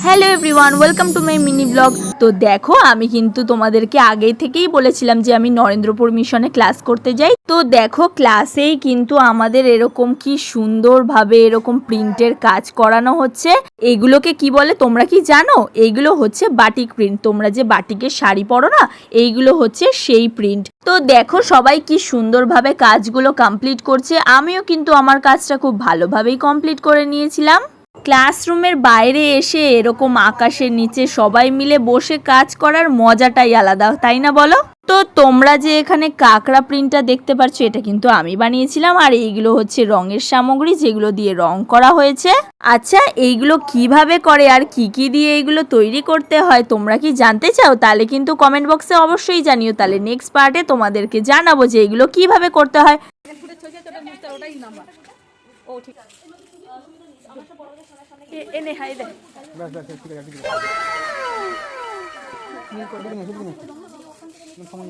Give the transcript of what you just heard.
Hello everyone, welcome to my mini blog. তো দেখো, আমি কিন্তু তোমাদেরকে আগে থেকেই বলেছিলাম যে আমি নরেন্দ্রপুর মিশনে ক্লাস করতে যাই। তো দেখো, ক্লাসেই কিন্তু আমাদের এরকম কি সুন্দরভাবে এরকম প্রিন্টের কাজ করানো হচ্ছে। এইগুলোকে কি বলে তোমরা কি জানো? এইগুলো হচ্ছে বাটিক প্রিন্ট। তোমরা যে বাটিকের শাড়ি পরো না, এইগুলো হচ্ছে সেই প্রিন্ট। তো দেখো সবাই কি সুন্দরভাবে কাজগুলো কমপ্লিট করছে। আমিও কিন্তু আমার কাজটা খুব ভালোভাবেই কমপ্লিট করে নিয়েছিলাম। ক্লাসরুমের বাইরে এসে এরকম আকাশের নিচে সবাই মিলে বসে কাজ করার মজাটাই আলাদা, তাই না বলো? তো তোমরা যে এখানে কাঁকড়া প্রিন্টটা দেখতে পাচ্ছ, এটা কিন্তু আমি বানিয়েছিলাম। আর এইগুলো হচ্ছে রঙের সামগ্রী, যেগুলো দিয়ে রং করা হয়েছে। আচ্ছা, এইগুলো কিভাবে করে আর কি কি দিয়ে এইগুলো তৈরি করতে হয় তোমরা কি জানতে চাও? তাহলে কিন্তু কমেন্ট বক্সে অবশ্যই জানিও। তাহলে নেক্সট পার্টে তোমাদেরকে জানাবো যে এগুলো কিভাবে করতে হয়। এনে হাই দে সময়